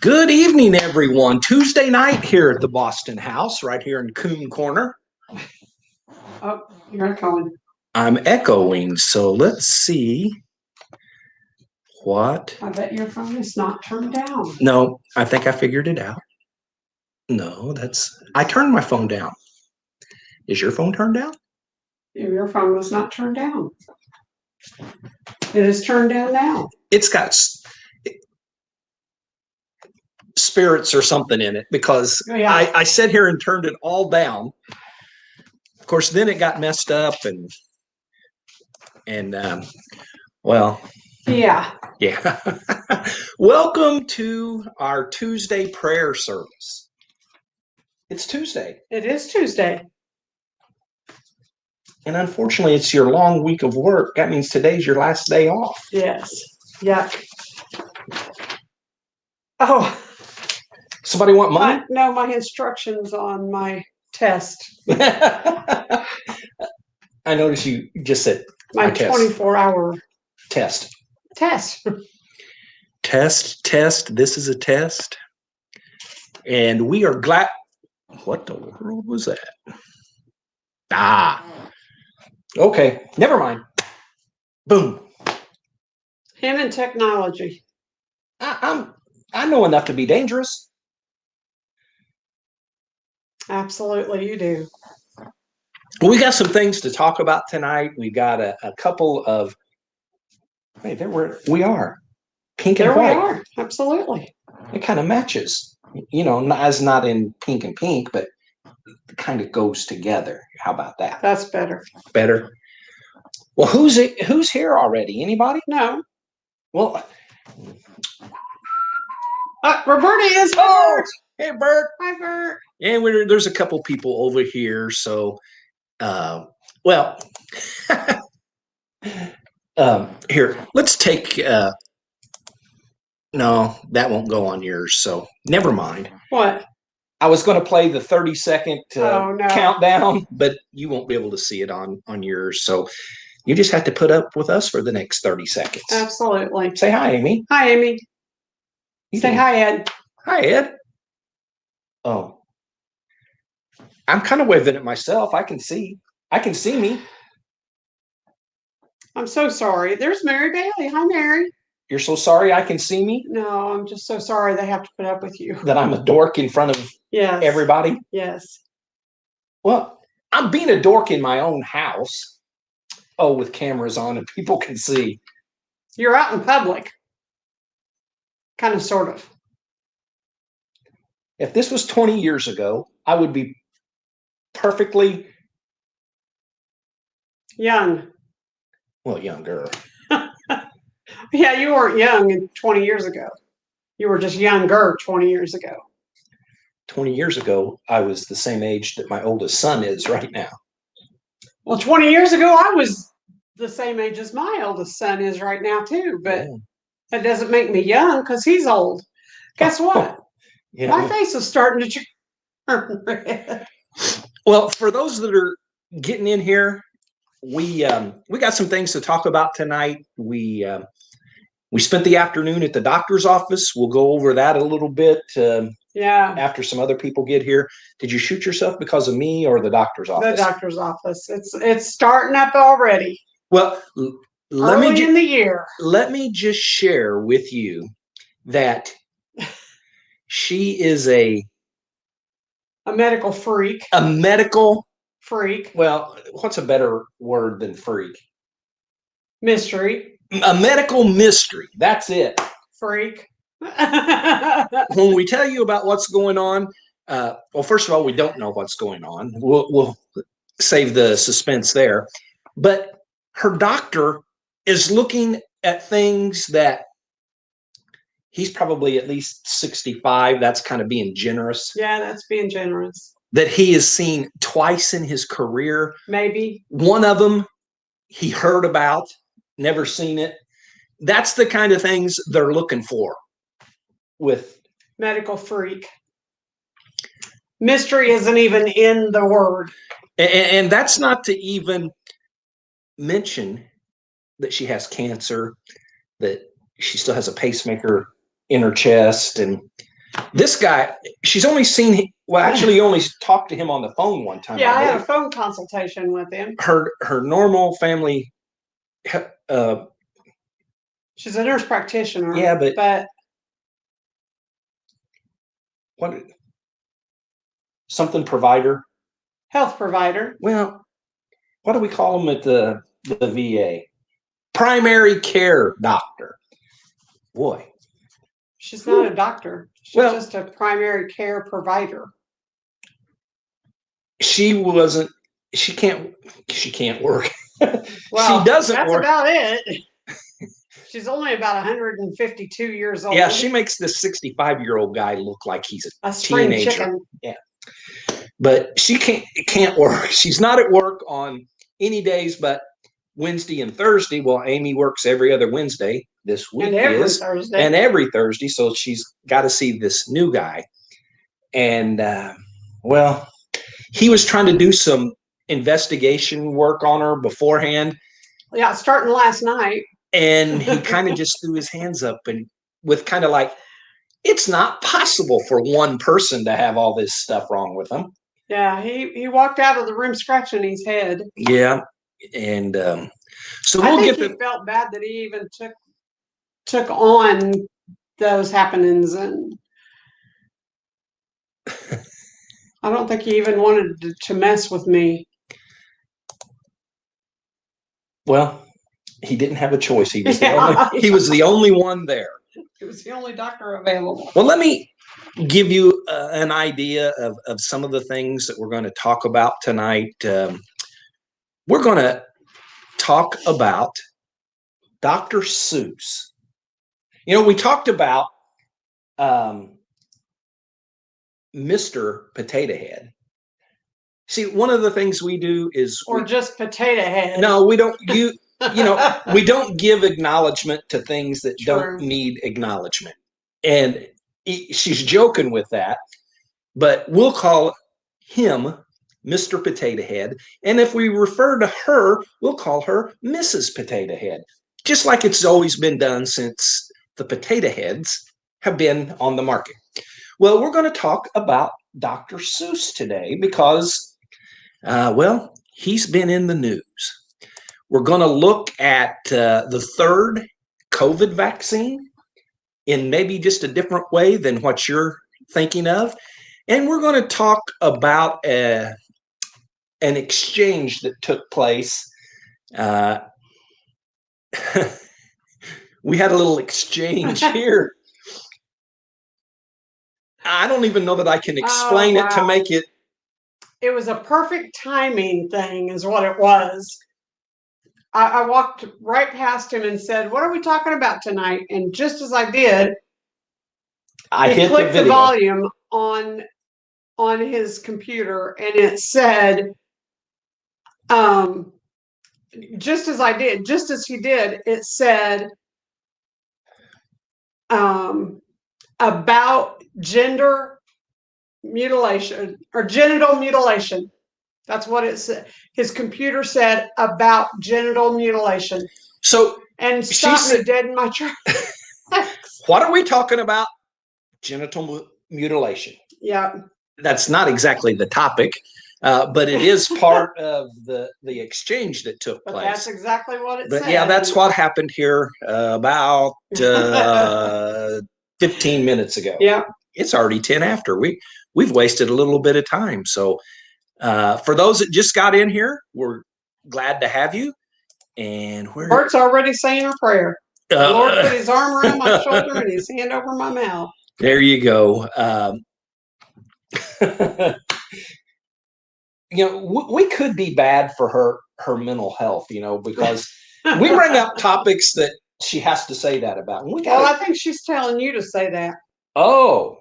Good evening, everyone. Tuesday night here at the Boston House, right here in Coon Corner. Oh, you're echoing. I'm echoing, so let's see what. I bet your phone is not turned down. No, I think I figured it out. No, I turned my phone down. Is your phone turned down? Your phone was not turned down. It is turned down now. It's got spirits or something in it because I sat here and turned it all down. Of course, then it got messed up and well. Yeah. Welcome to our Tuesday prayer service. It's Tuesday. It is Tuesday. And unfortunately, it's your long week of work. That means today's your last day off. Yes. Yuck. Oh. Somebody want money? No, my instructions on my test. I noticed you just said my 24-hour test. Test. Test. This is a test. And we are glad. What the world was that? Okay. Never mind. Boom. Him and technology. I know enough to be dangerous. Absolutely, you do. Well, we got some things to talk about tonight. We got a couple of. Hey, we are. Pink and white. There we are. Absolutely. It kind of matches. You know, not in pink and pink, but it kind of goes together. How about that? That's better. Better. Well, who's here already? Anybody? No. Well, Roberta is. Oh, hey, Bert. Hi, Bert. And there's a couple people over here. So, well, here, let's take. No, that won't go on yours. So never mind. What? I was going to play the 30-second countdown, but you won't be able to see it on yours. So you just have to put up with us for the next 30 seconds. Absolutely. Say hi, Amy. Hi, Amy. Say hi, Ed. Hi, Ed. Oh. I'm kind of waving at myself. I can see me. I'm so sorry. There's Mary Bailey. Hi, Mary. You're so sorry I can see me? No, I'm just so sorry they have to put up with you. That I'm a dork in front of everybody? Yes. Well, I'm being a dork in my own house. Oh, with cameras on and people can see. You're out in public. Kind of, sort of. If this was 20 years ago, I would be perfectly young. Well, younger. Yeah, you weren't young 20 years ago. You were just younger 20 years ago. 20 years ago, I was the same age that my oldest son is right now. Well, 20 years ago, I was the same age as my oldest son is right now, too. But that doesn't make me young because he's old. Guess what? My face is starting to turn red. Well, for those that are getting in here, we got some things to talk about tonight. We spent the afternoon at the doctor's office. We'll go over that a little bit. After some other people get here. Did you shoot yourself because of me or the doctor's office? The doctor's office. It's starting up already. Well, early in the year. Let me just share with you that she is a medical freak. A medical freak. Well, what's a better word than freak? Mystery. A medical mystery. That's it. Freak. When we tell you about what's going on, well, first of all, we don't know what's going on. We'll save the suspense there. But her doctor is looking at things that he's probably at least 65. That's kind of being generous. Yeah, that's being generous. That he has seen twice in his career. Maybe. One of them he heard about, never seen it. That's the kind of things they're looking for with medical freak. Mystery isn't even in the word. And that's not to even mention that she has cancer, that she still has a pacemaker in her chest. And This guy, she's only seen, well, actually only talked to him on the phone one time. Yeah, I had a phone consultation with him. Her normal family, she's a nurse practitioner. Yeah, but what? Something provider? Health provider. Well, what do we call them at the VA? Primary care doctor. Boy. She's not a doctor. She's just a primary care provider. She can't work. Well, she doesn't that's work. About it. She's only about 152 years old. Yeah, she makes this 65-year-old guy look like he's a spring teenager. Chicken. Yeah. But she can't work. She's not at work on any days but Wednesday and Thursday. Well, Amy works every other Wednesday. This week and every Thursday. So she's got to see this new guy. And well, he was trying to do some investigation work on her beforehand. Yeah, starting last night. And he kind of just threw his hands up and with kind of like, it's not possible for one person to have all this stuff wrong with them. Yeah, he walked out of the room scratching his head. Yeah, and so I think he felt bad that he even took on those happenings, and I don't think he even wanted to mess with me. Well, he didn't have a choice. He was the only one there. He was the only doctor available. Well, let me give you an idea of some of the things that we're going to talk about tonight. We're going to talk about Dr. Seuss. You know, we talked about Mr. Potato Head. See, one of the things we do is just Potato Head. No, we don't. You know, we don't give acknowledgement to things that don't need acknowledgement. And she's joking with that, but we'll call him Mr. Potato Head. And if we refer to her, we'll call her Mrs. Potato Head, just like it's always been done since the potato heads have been on the market. Well, we're going to talk about Dr. Seuss today because, well, he's been in the news. We're going to look at the third COVID vaccine in maybe just a different way than what you're thinking of. And we're going to talk about an exchange that took place. We had a little exchange here. I don't even know that I can explain it to make it. It was a perfect timing thing is what it was. I walked right past him and said, "What are we talking about tonight?" And just as I did, I clicked the volume on his computer, and it said, just as he did, it said about gender mutilation or genital mutilation. That's what it said. His computer said about genital mutilation. So, and stopped me dead in my tracks. What are we talking about? Genital mutilation. Yeah. That's not exactly the topic, but it is part of the exchange that took place. That's exactly what it said. But yeah, that's what happened here about 15 minutes ago. Yeah. It's already 10 after. We've wasted a little bit of time. So for those that just got in here, we're glad to have you. And Bert's already saying a prayer. The Lord put his arm around my shoulder and his hand over my mouth. There you go. You know, we could be bad for her mental health, you know, because we bring up topics that she has to say that about. Well, I think she's telling you to say that. Oh.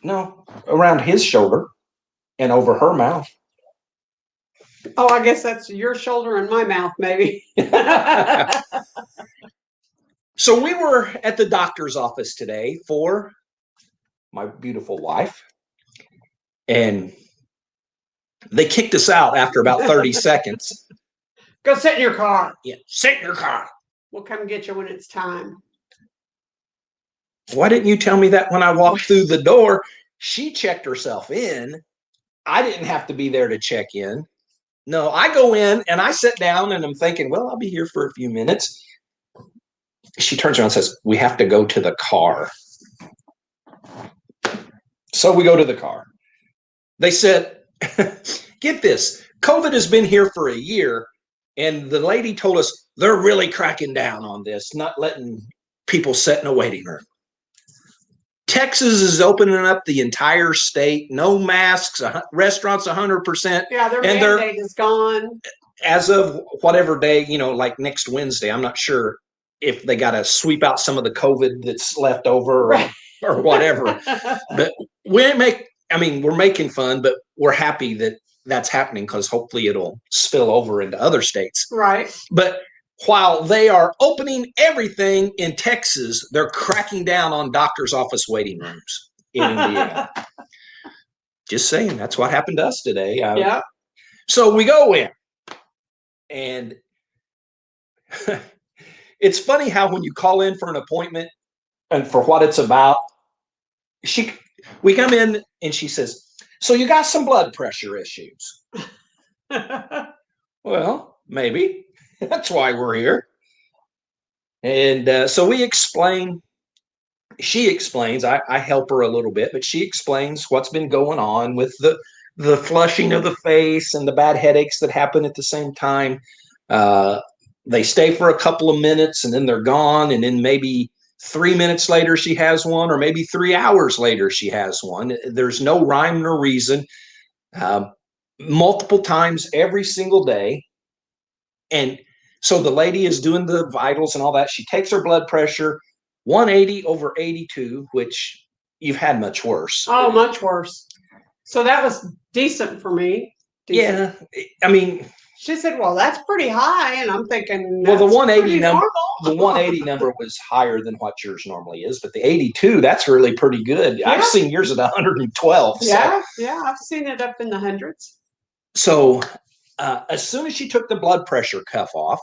No, around his shoulder and over her mouth. Oh, I guess that's your shoulder and my mouth, maybe. So we were at the doctor's office today for my beautiful wife, and they kicked us out after about 30 seconds. Go sit in your car. Yeah, sit in your car. We'll come get you when it's time. why didn't you tell me that when I walked through the door? She checked herself in. I didn't have to be there to check in. No, I go in and I sit down and I'm thinking, well, I'll be here for a few minutes. She turns around and says, we have to go to the car. So we go to the car. They said, get this, COVID has been here for a year, and the lady told us they're really cracking down on this, not letting people sit in a waiting room. Texas is opening up the entire state, no masks, restaurants 100%. Yeah, their mandate is gone. As of whatever day, like next Wednesday, I'm not sure if they got to sweep out some of the COVID that's left over or whatever. But we're making fun, but we're happy that that's happening because hopefully it'll spill over into other states. Right. But while they are opening everything in Texas, they're cracking down on doctor's office waiting rooms in Indiana. Just saying, that's what happened to us today. Yeah. So we go in, and it's funny how when you call in for an appointment and for what it's about, we come in and she says, so you got some blood pressure issues. Well, maybe. That's why we're here. And so we explain. She explains. I help her a little bit, but she explains what's been going on with the flushing of the face and the bad headaches that happen at the same time. They stay for a couple of minutes and then they're gone. And then maybe 3 minutes later she has one, or maybe 3 hours later she has one. There's no rhyme nor reason. Multiple times every single day. And so the lady is doing the vitals and all that. She takes her blood pressure, 180 over 82, which you've had much worse. Oh, much worse. So that was decent for me. Decent. Yeah. I mean, she said, well, that's pretty high. And I'm thinking, well, the 180 number was higher than what yours normally is, but the 82, that's really pretty good. Yeah. I've seen yours at 112. Yeah. So. Yeah. I've seen it up in the hundreds. So as soon as she took the blood pressure cuff off,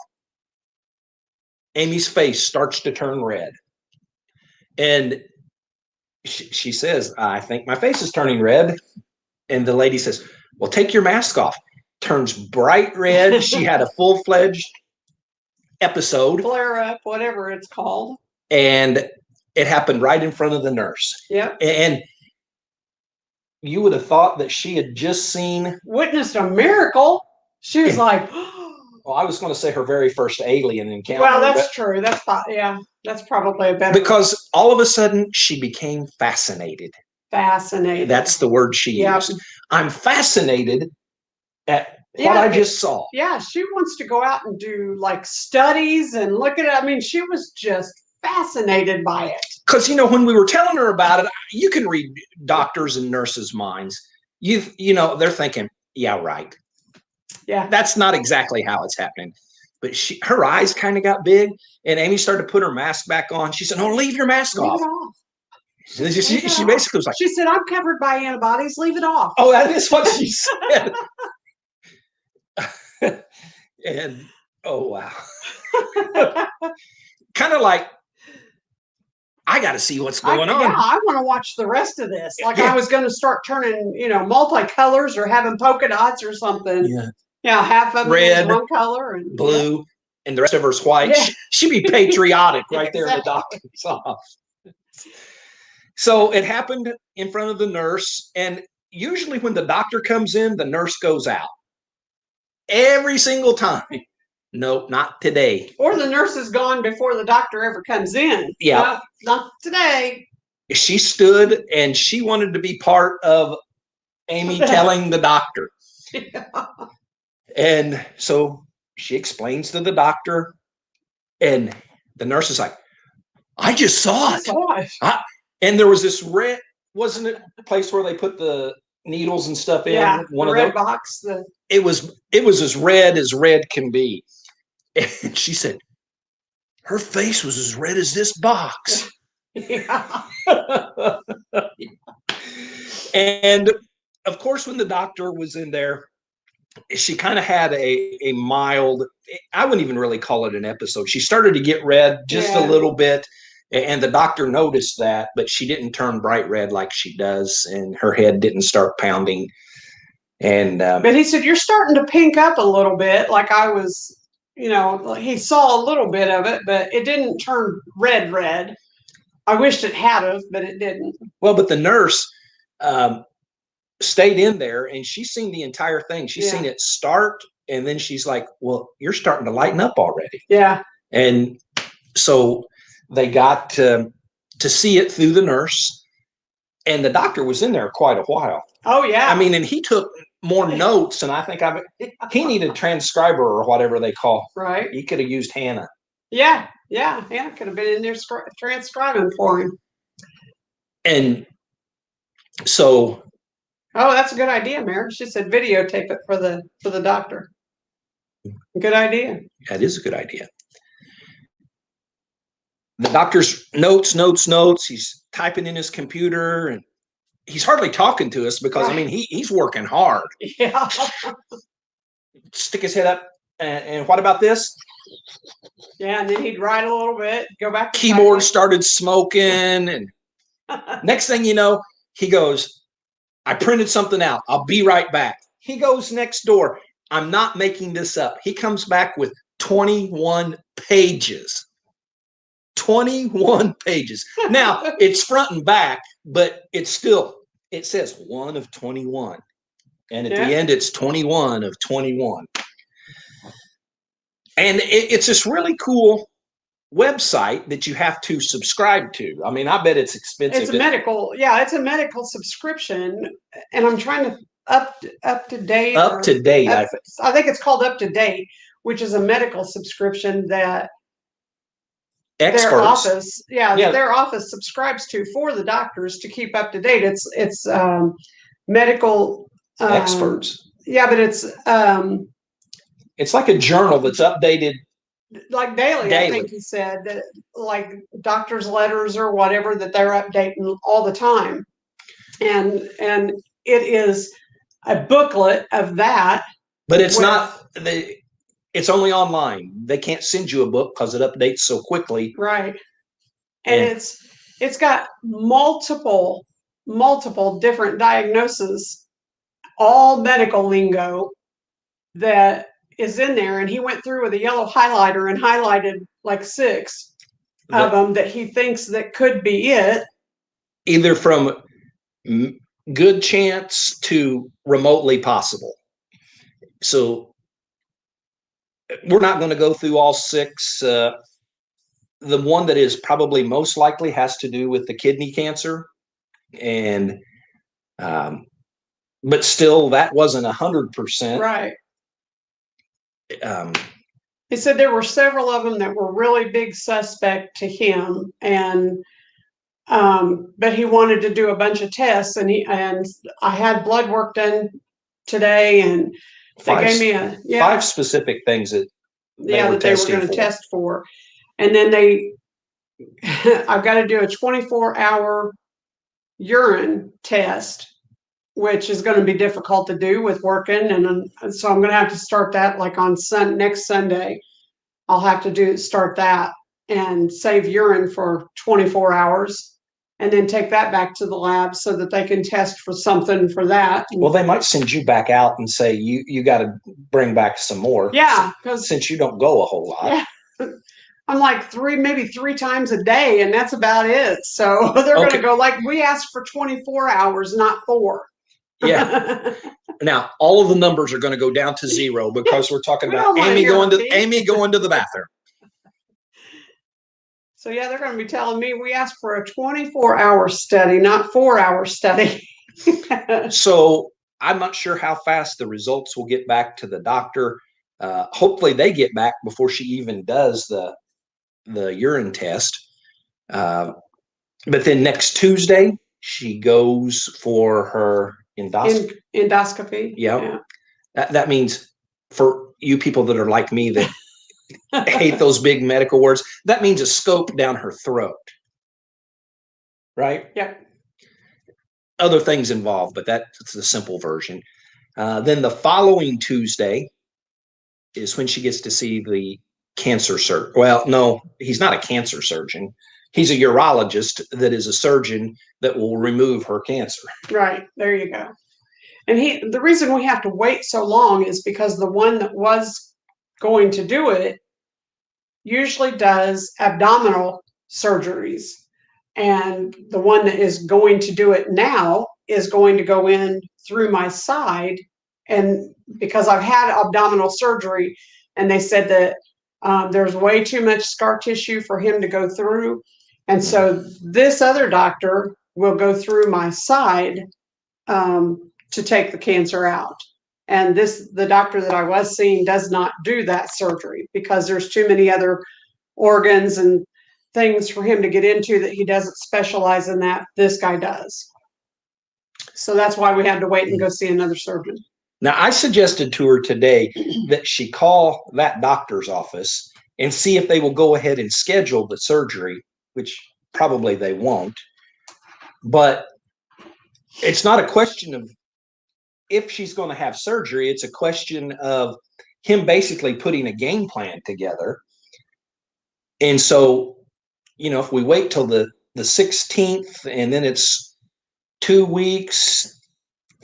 Amy's face starts to turn red. And she says, I think my face is turning red. And the lady says, well, take your mask off. Turns bright red. She had a full-fledged episode. Flare up, whatever it's called. And it happened right in front of the nurse. Yep. And you would have thought that she had just witnessed a miracle. She was like, well, I was going to say her very first alien encounter. Well, that's true. That's probably a better. Because all of a sudden she became fascinated. Fascinated. That's the word she used. I'm fascinated at what I just saw. Yeah, she wants to go out and do like studies and look at it. I mean, she was just fascinated by it. Because, when we were telling her about it, you can read doctors and nurses' minds. They're thinking, yeah, right. Yeah. That's not exactly how it's happening. But her eyes kind of got big, and Amy started to put her mask back on. She said, no, leave your mask off. She basically was like, she said, I'm covered by antibodies. Leave it off. Oh, that is what she said. And, oh, wow. Kind of like, I got to see what's going on. Yeah, I want to watch the rest of this. Like I was going to start turning, multicolors or having polka dots or something. Yeah. Yeah, half of red, it was one color and blue, and the rest of her's white. Yeah. She'd be patriotic right there in the doctor's office. So it happened in front of the nurse, and usually when the doctor comes in, the nurse goes out. Every single time. Nope, not today. Or the nurse is gone before the doctor ever comes in. Yeah. Not today. She stood and she wanted to be part of Amy telling the doctor. Yeah. And so she explains to the doctor, and the nurse is like, I just saw it. And there was this red, wasn't it a place where they put the needles and stuff in? Yeah, one the of red those? box. It was as red can be. And she said, her face was as red as this box. Yeah. And of course, when the doctor was in there, she kind of had a mild, I wouldn't even really call it an episode. She started to get red just a little bit. And the doctor noticed that, but she didn't turn bright red like she does, and her head didn't start pounding. And but he said, you're starting to pink up a little bit, like I was, he saw a little bit of it, but it didn't turn red. I wished it had of, but it didn't. Well, but the nurse stayed in there, and she's seen the entire thing. She's seen it start, and then she's like, well, you're starting to lighten up already. Yeah. And so they got to see it through the nurse, and the doctor was in there quite a while. Oh, yeah. I mean, and he took more notes, and I think he needed a transcriber or whatever they call. Right. He could have used Hannah. Yeah. Hannah could have been in there transcribing for him. And so. Oh, that's a good idea, Mary. She said videotape it for the doctor. Good idea. That is a good idea. The doctor's notes. He's typing in his computer, and he's hardly talking to us because, I mean, he's working hard. Yeah. Stick his head up, and what about this? Yeah, and then he'd write a little bit, go back to keyboard started smoking, and next thing you know, he goes, I printed something out. I'll be right back. He goes next door. I'm not making this up. He comes back with 21 pages. 21 pages. Now, it's front and back, but it says 1 of 21. And at the end, it's 21 of 21. And it's this really cool website that you have to subscribe to. I mean, I bet it's expensive. It's a medical subscription, and I'm trying to up to date. Up to date. I think it's called Up to Date, which is a medical subscription that experts. Their office subscribes to for the doctors to keep up to date. It's medical experts. Yeah, but it's like a journal that's updated like daily. I think he said that, like doctor's letters or whatever, that they're updating all the time, and it is a booklet of that. But it's it's only online. They can't send you a book because it updates so quickly. Right. And it's got multiple different diagnoses, all medical lingo that is in there. And he went through with a yellow highlighter and highlighted like 6 of them that he thinks that could be it. Either from good chance to remotely possible. So we're not going to go through all 6. The one that is probably most likely has to do with the kidney cancer. And, but still that wasn't 100%. Right. He said there were several of them that were really big suspect to him, and but he wanted to do a bunch of tests, and I had blood work done today, and they gave me 5 specific things that they were going to test for, and then I've got to do a 24-hour urine test, which is going to be difficult to do with working. And so I'm going to have to start that like on next Sunday. I'll have to start that and save urine for 24 hours and then take that back to the lab so that they can test for something for that. Well, they might send you back out and say, you got to bring back some more. Yeah. Since you don't go a whole lot. Yeah. I'm like maybe 3 times a day, and that's about it. So they're going to go like, we asked for 24 hours, not 4. Yeah. Now all of the numbers are going to go down to 0 because we're talking about Amy going to the bathroom. So yeah, they're going to be telling me we asked for a 24-hour study, not 4-hour study. So I'm not sure how fast the results will get back to the doctor. Hopefully they get back before she even does the urine test. But then next Tuesday she goes for her endoscopy. Yeah. That means, for you people that are like me that hate those big medical words, that means a scope down her throat. Right? Yeah. Other things involved, but that's the simple version. Then the following Tuesday is when she gets to see the cancer surgeon. Well, no, he's not a cancer surgeon. he's a urologist that is a surgeon that will remove her cancer. Right. There you go. And the reason we have to wait so long is because the one that was going to do it usually does abdominal surgeries. And the one that is going to do it now is going to go in through my side. And because I've had abdominal surgery, and they said that there's way too much scar tissue for him to go through. And so this other doctor will go through my side to take the cancer out. And the doctor that I was seeing does not do that surgery because there's too many other organs and things for him to get into that he doesn't specialize in that. This guy does. So that's why we had to wait and go see another surgeon. Now, I suggested to her today that she call that doctor's office and see if they will go ahead and schedule the surgery, which probably they won't. But it's not a question of if she's going to have surgery. It's a question of him basically putting a game plan together. And so, if we wait till the 16th and then it's 2 weeks,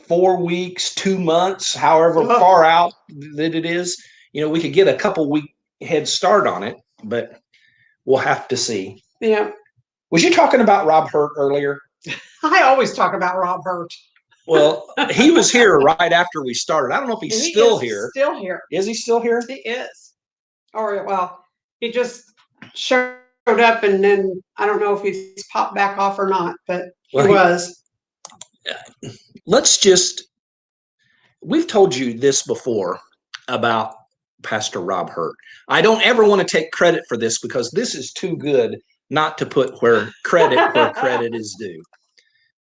4 weeks, 2 months, however far out that it is, we could get a couple week head start on it, but we'll have to see. Yeah. Was you talking about Rob Hurt earlier? I always talk about Rob Hurt. Well, he was here right after we started. I don't know if he's still here. Still here. Is he still here? He is. Or, well, he just showed up, and then I don't know if he's popped back off or not, but he was. We've told you this before about Pastor Rob Hurt. I don't ever want to take credit for this because this is too good not to put where credit is due.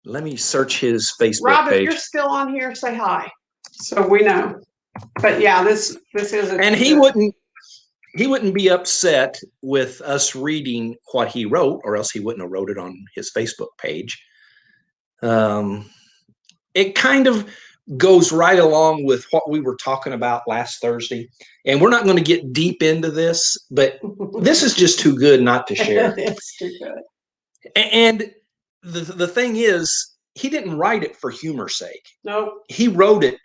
Let me search his Facebook Rob, page. if you're still on here, say hi, so we know. But yeah, this is. And he wouldn't be upset with us reading what he wrote, or else he wouldn't have wrote it on his Facebook page. It kind of goes right along with what we were talking about last Thursday. And we're not going to get deep into this, but this is just too good not to share. It's too good. And the thing is, he didn't write it for humor's sake. No. He wrote it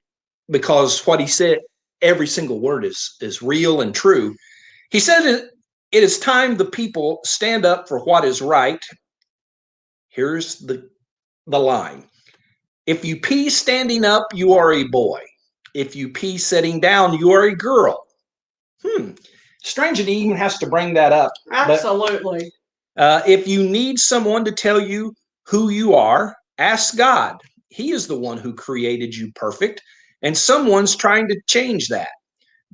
because what he said, every single word is real and true. He said it is time the people stand up for what is right. Here's the line. If you pee standing up, you are a boy. If you pee sitting down, you are a girl. Strange that he even has to bring that up. Absolutely. But, if you need someone to tell you who you are, ask God. He is the one who created you perfect, and someone's trying to change that.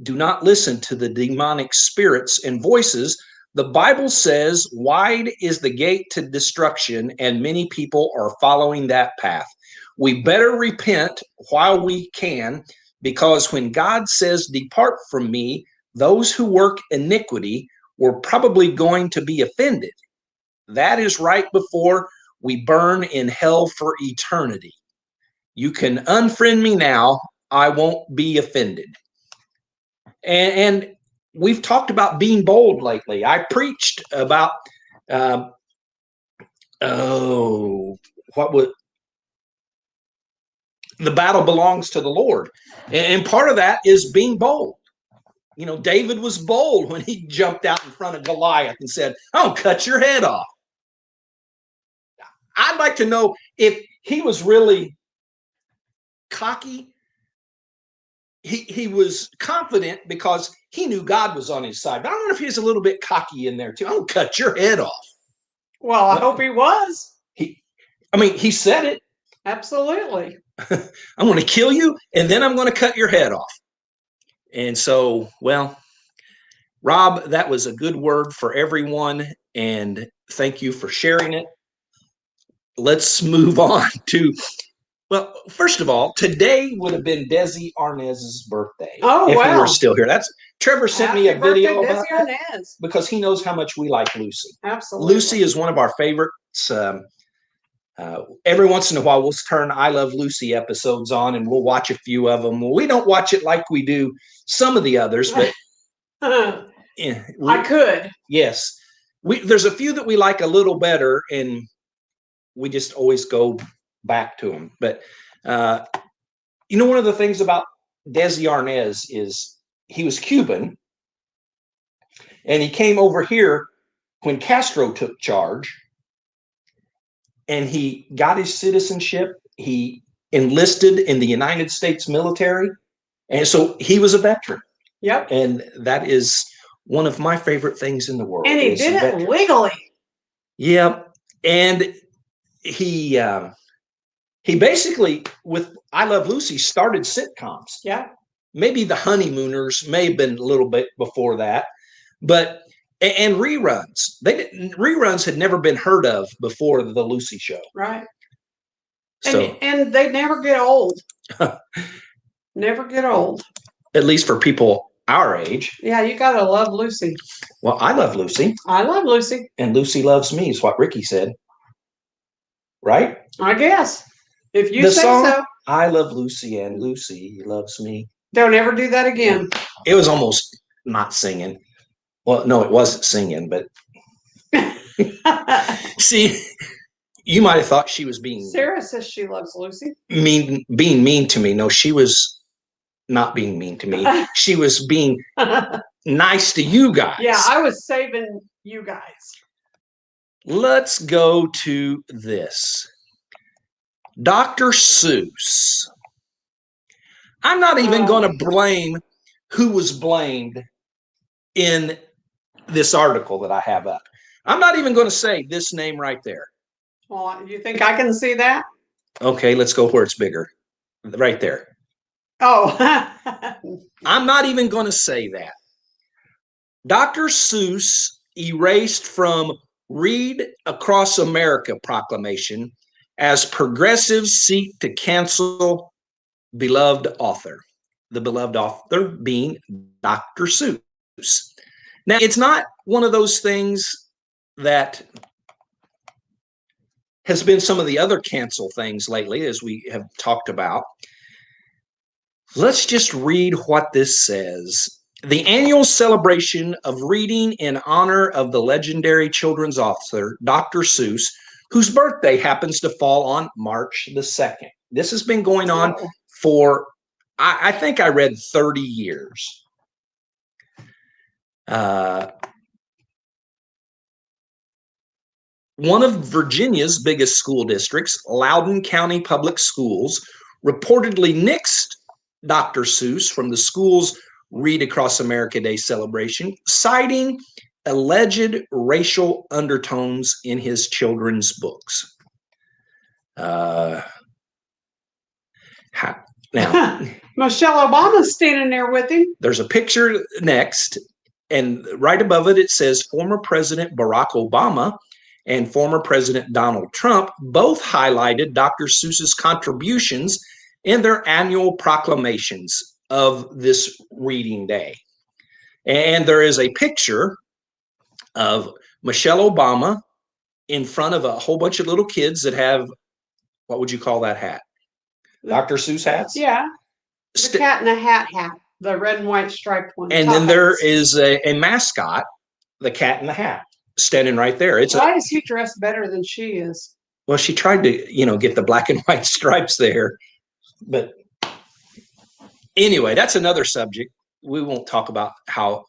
Do not listen to the demonic spirits and voices. The Bible says, wide is the gate to destruction, and many people are following that path. We better repent while we can, because when God says, depart from me, those who work iniquity were probably going to be offended. That is right before we burn in hell for eternity. You can unfriend me now. I won't be offended. And we've talked about being bold lately. I preached about, the battle belongs to the Lord. And part of that is being bold. David was bold when he jumped out in front of Goliath and said, I'll cut your head off. I'd like to know if he was really cocky. He was confident because he knew God was on his side. But I wonder if he's a little bit cocky in there too. I'll cut your head off. Well, I hope he was. He said it. Absolutely. I'm going to kill you, and then I'm going to cut your head off. And so, Rob, that was a good word for everyone, and thank you for sharing it. Let's move on to, first of all, today would have been Desi Arnez's birthday. Oh, if wow. we were still here. Trevor sent me a video about Desi Arnez. because he knows how much we like Lucy. Absolutely. Lucy is one of our favorites. Every once in a while, we'll turn I Love Lucy episodes on, and we'll watch a few of them. We don't watch it like we do some of the others, but I could. Yes. there's a few that we like a little better, and we just always go back to them. But one of the things about Desi Arnez is he was Cuban, and he came over here when Castro took charge, and he got his citizenship. He enlisted in the United States military, and so he was a veteran. Yep. And that is one of my favorite things in the world. And he did it legally. Yep. And he basically, with I Love Lucy, started sitcoms. Yeah. Maybe The Honeymooners may have been a little bit before that, but and reruns. Reruns had never been heard of before the Lucy Show. Right. So, and they never get old. Never get old. At least for people our age. Yeah, you gotta love Lucy. Well, I love Lucy. I love Lucy. And Lucy loves me is what Ricky said. Right? I guess. If you say song, so. I love Lucy and Lucy loves me. Don't ever do that again. It was almost not singing. Well, no, it wasn't singing, but see, you might have thought she was being Sarah says she loves Lucy. Being mean to me. No, she was not being mean to me. She was being nice to you guys. Yeah, I was saving you guys. Let's go to this. Dr. Seuss. I'm not even going to blame who was blamed in this article that I have up. I'm not even going to say this name right there. Well, you think I can see that? Okay, let's go where it's bigger. Right there. Oh. I'm not even going to say that. Dr. Seuss erased from Read Across America proclamation as progressives seek to cancel beloved author. The beloved author being Dr. Seuss. Now, it's not one of those things that has been some of the other cancel things lately, as we have talked about. Let's just read what this says. The annual celebration of reading in honor of the legendary children's author, Dr. Seuss, whose birthday happens to fall on March the 2nd. This has been going on for, I think I read 30 years. One of Virginia's biggest school districts, Loudoun County Public Schools, reportedly nixed Dr. Seuss from the school's Read Across America Day celebration, citing alleged racial undertones in his children's books. Now, Michelle Obama's standing there with him. There's a picture next, and right above it, it says former President Barack Obama and former President Donald Trump both highlighted Dr. Seuss's contributions in their annual proclamations of this reading day. And there is a picture of Michelle Obama in front of a whole bunch of little kids that have, what would you call that hat? Dr. Seuss hats? Yeah. The cat in the hat, the red and white striped one. And then there is a mascot, the cat in the hat, standing right there. Why is he dressed better than she is? Well, she tried to, get the black and white stripes there. But anyway, that's another subject. We won't talk about how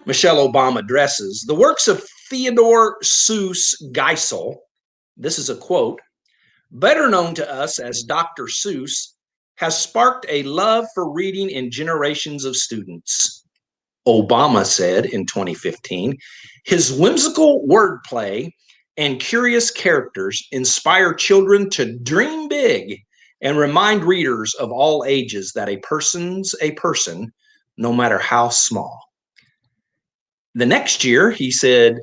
Michelle Obama dresses. The works of Theodore Seuss Geisel, this is a quote, better known to us as Dr. Seuss, has sparked a love for reading in generations of students. Obama said in 2015, his whimsical wordplay and curious characters inspire children to dream big and remind readers of all ages that a person's a person, no matter how small. The next year, he said,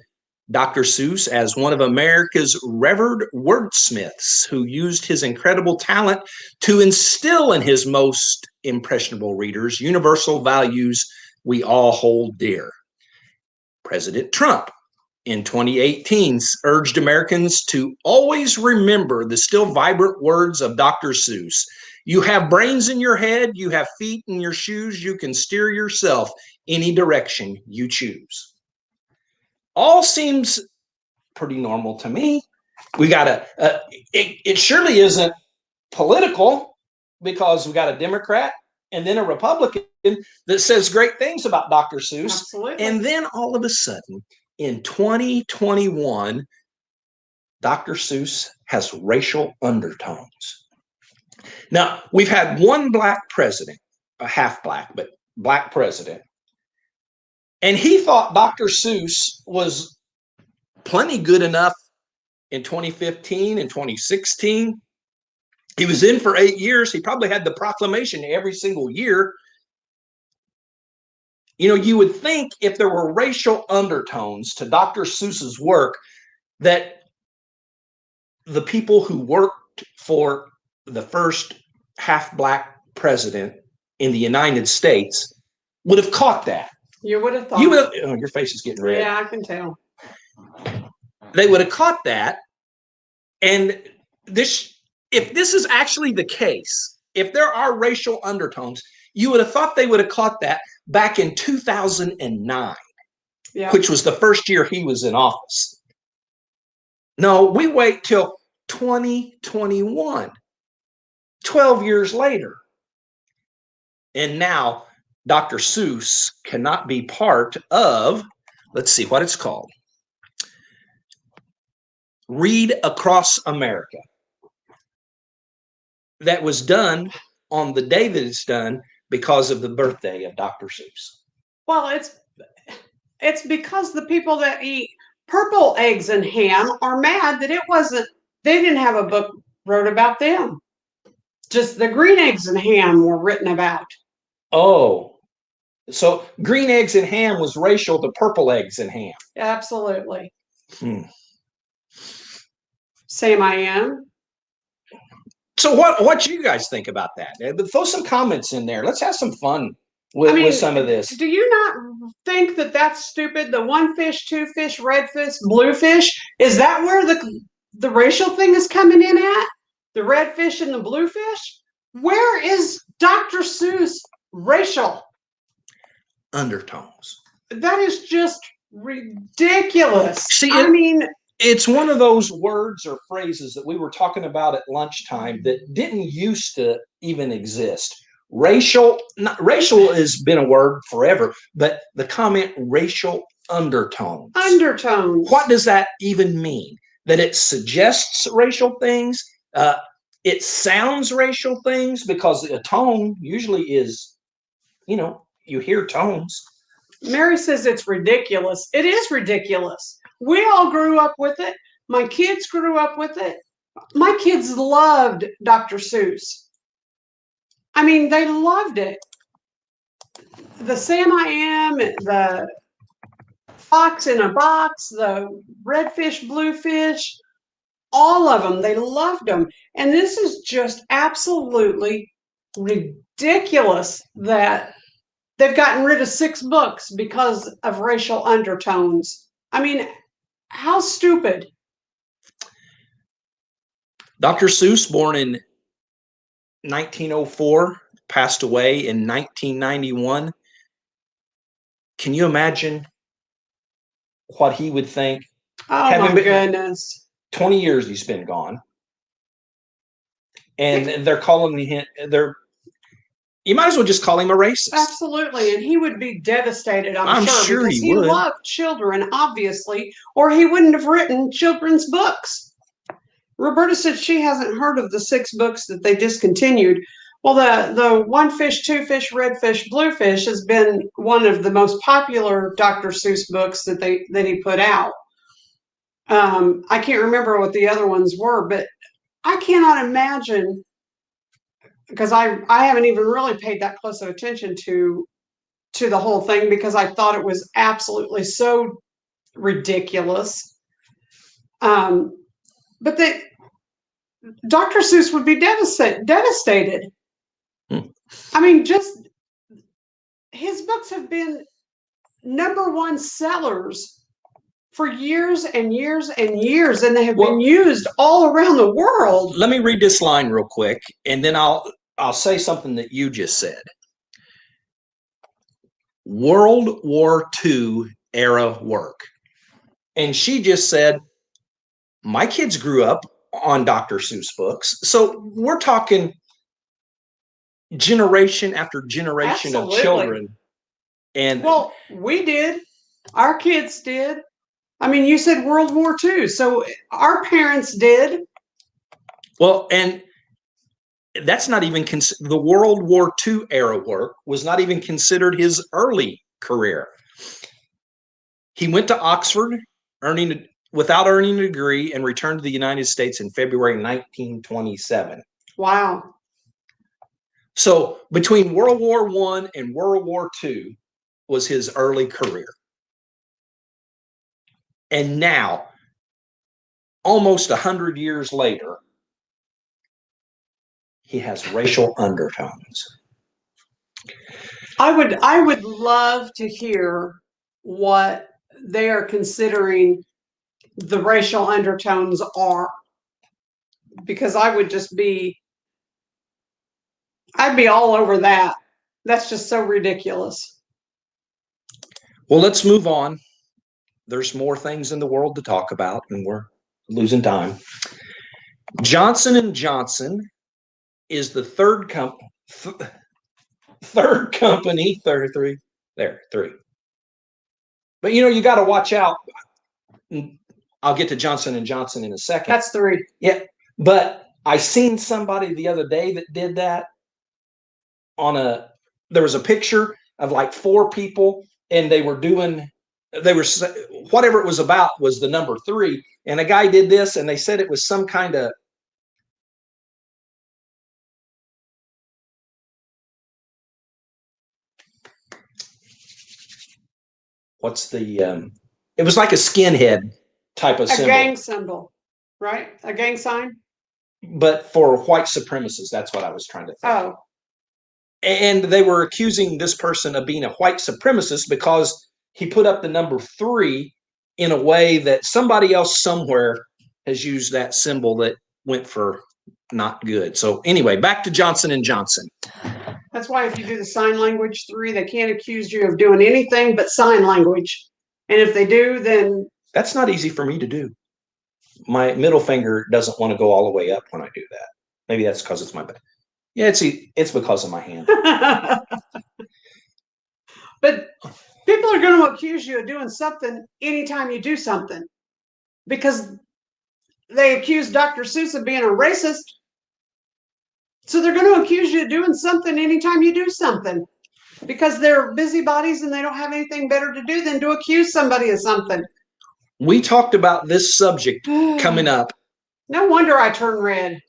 Dr. Seuss as one of America's revered wordsmiths who used his incredible talent to instill in his most impressionable readers universal values we all hold dear. President Trump in 2018 urged Americans to always remember the still vibrant words of Dr. Seuss. You have brains in your head, you have feet in your shoes, you can steer yourself any direction you choose. all seems pretty normal to me. We got it surely isn't political, because we got a Democrat and then a Republican that says great things about Dr. Seuss. Absolutely. And then all of a sudden in 2021, Dr. Seuss has racial undertones. Now, we've had one black president, a half black, but black president, and he thought Dr. Seuss was plenty good enough in 2015 and 2016. He was in for 8 years. He probably had the proclamation every single year. You know, you would think if there were racial undertones to Dr. Seuss's work, that the people who worked for the first half-black president in the United States would have caught that. You would have thought. You would have, oh, your face is getting red. Yeah, I can tell. They would have caught that. And this, if this is actually the case, if there are racial undertones, you would have thought they would have caught that back in 2009, which was the first year he was in office. No, we wait till 2021, 12 years later. And now Dr. Seuss cannot be part of, let's see what it's called. Read Across America. That was done on the day that it's done because of the birthday of Dr. Seuss. Well, it's because the people that eat purple eggs and ham are mad that they didn't have a book wrote about them. Just the green eggs and ham were written about. Oh, so green eggs and ham was racial to purple eggs and ham. Absolutely. Sam, I am. So what you guys think about that? Throw some comments in there. Let's have some fun with some of this. Do you not think that that's stupid? The one fish, two fish, red fish, blue fish, is that where the racial thing is coming in at? The red fish and the blue fish? Where is Dr. Seuss racial undertones? That is just ridiculous. See, it's one of those words or phrases that we were talking about at lunchtime that didn't used to even exist. Racial has been a word forever, but the comment racial undertones. Undertones. What does that even mean? That it suggests racial things? It sounds racial things, because a tone usually is, you hear tones. Mary says it's ridiculous. It is ridiculous. We all grew up with it. My kids grew up with it. My kids loved Dr. Seuss. I mean, they loved it. The Sam I Am, the Fox in a Box, the red fish, blue fish, all of them, they loved them. And this is just absolutely ridiculous that they've gotten rid of 6 books because of racial undertones. I mean, how stupid. Dr. Seuss, born in 1904, passed away in 1991. Can you imagine what he would think? Oh, my goodness. 20 years he's been gone. And they're calling him, you might as well just call him a racist. Absolutely. And he would be devastated, I'm sure, because he loved children, obviously, or he wouldn't have written children's books. Roberta said she hasn't heard of the 6 books that they discontinued. Well, the one fish, two fish, red fish, blue fish has been one of the most popular Dr. Seuss books that he put out. I can't remember what the other ones were, but I cannot imagine, because I haven't even really paid that close of attention to the whole thing, because I thought it was absolutely so ridiculous. But Dr. Seuss would be devastated. I mean, just his books have been #1 sellers for years and years and years, and they have been used all around the world. Let me read this line real quick, and then I'll say something that you just said. World War II era work. And she just said, my kids grew up on Dr. Seuss books. So we're talking generation after generation of children. And well, we did. Our kids did. I mean, you said World War II, so our parents did. Well, and that's not even the World War II era work was not even considered his early career. He went to Oxford without earning a degree and returned to the United States in February 1927. Wow. So between World War I and World War II was his early career. And now, almost 100 years later, he has racial undertones. I would love to hear what they are considering the racial undertones are, because I'd be all over that. That's just so ridiculous. Well, let's move on. There's more things in the world to talk about, and we're losing time. Johnson & Johnson is the third company. But you got to watch out. I'll get to Johnson & Johnson in a second. That's 3. Yeah, but I seen somebody the other day that did that there was a picture of like 4 people, and whatever it was about was the number 3, and a guy did this, and they said it was some kind of it was like a skinhead type of symbol. A gang symbol, right? A gang sign? But for white supremacists, that's what I was trying to think. Oh. And they were accusing this person of being a white supremacist because he put up the number 3 in a way that somebody else somewhere has used that symbol that went for not good. So anyway, back to Johnson & Johnson. That's why if you do the sign language 3, they can't accuse you of doing anything but sign language. And if they do, then... That's not easy for me to do. My middle finger doesn't want to go all the way up when I do that. Maybe that's because it's my bad. Yeah, it's because of my hand. But people are going to accuse you of doing something anytime you do something, because they accuse Dr. Seuss of being a racist. So they're going to accuse you of doing something anytime you do something, because they're busybodies and they don't have anything better to do than to accuse somebody of something. We talked about this subject coming up. No wonder I turn red.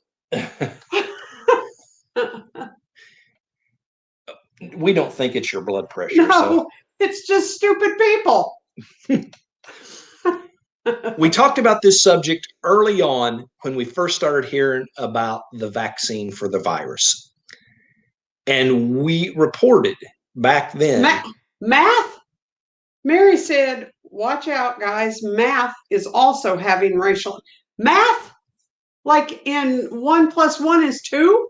We don't think it's your blood pressure. No, so. It's just stupid people. We talked about this subject early on when we first started hearing about the vaccine for the virus. And we reported back then. Math? Mary said, watch out, guys. Math is also having racial. Math? Like in 1 + 1 is 2?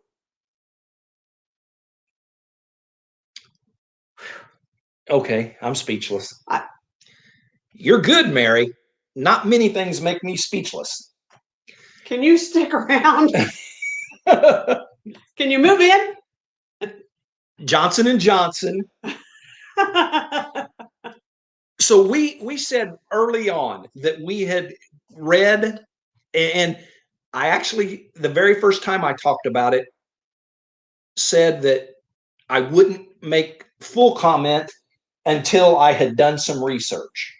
Okay, I'm speechless. You're good, Mary. Not many things make me speechless. Can you stick around? Can you move in? Johnson & Johnson. So we said early on that we had read, and I actually, the very first time I talked about it, said that I wouldn't make full comment until I had done some research.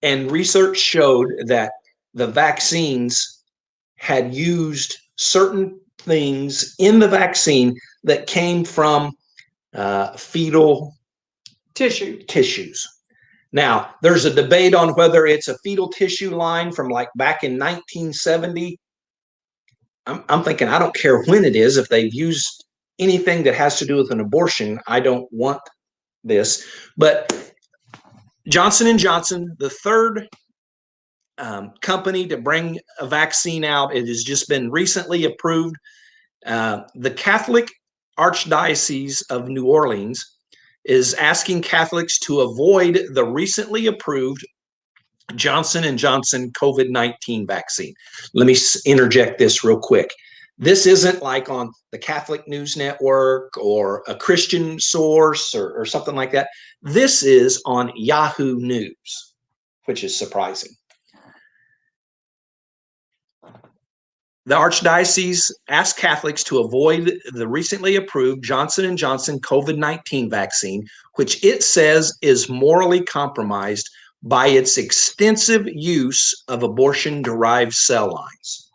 And research showed that the vaccines had used certain things in the vaccine that came from fetal tissues. Now, there's a debate on whether it's a fetal tissue line from like back in 1970. I'm thinking, I don't care when it is. If they've used anything that has to do with an abortion, I don't want this. But Johnson & Johnson, the third company to bring a vaccine out, it has just been recently approved. The Catholic Archdiocese of New Orleans is asking Catholics to avoid the recently approved Johnson and Johnson COVID-19 vaccine. Let me interject this real quick. This isn't like on the Catholic News Network or a Christian source or something like that. This is on Yahoo News, which is surprising. The Archdiocese asked Catholics to avoid the recently approved Johnson & Johnson COVID-19 vaccine, which it says is morally compromised by its extensive use of abortion-derived cell lines.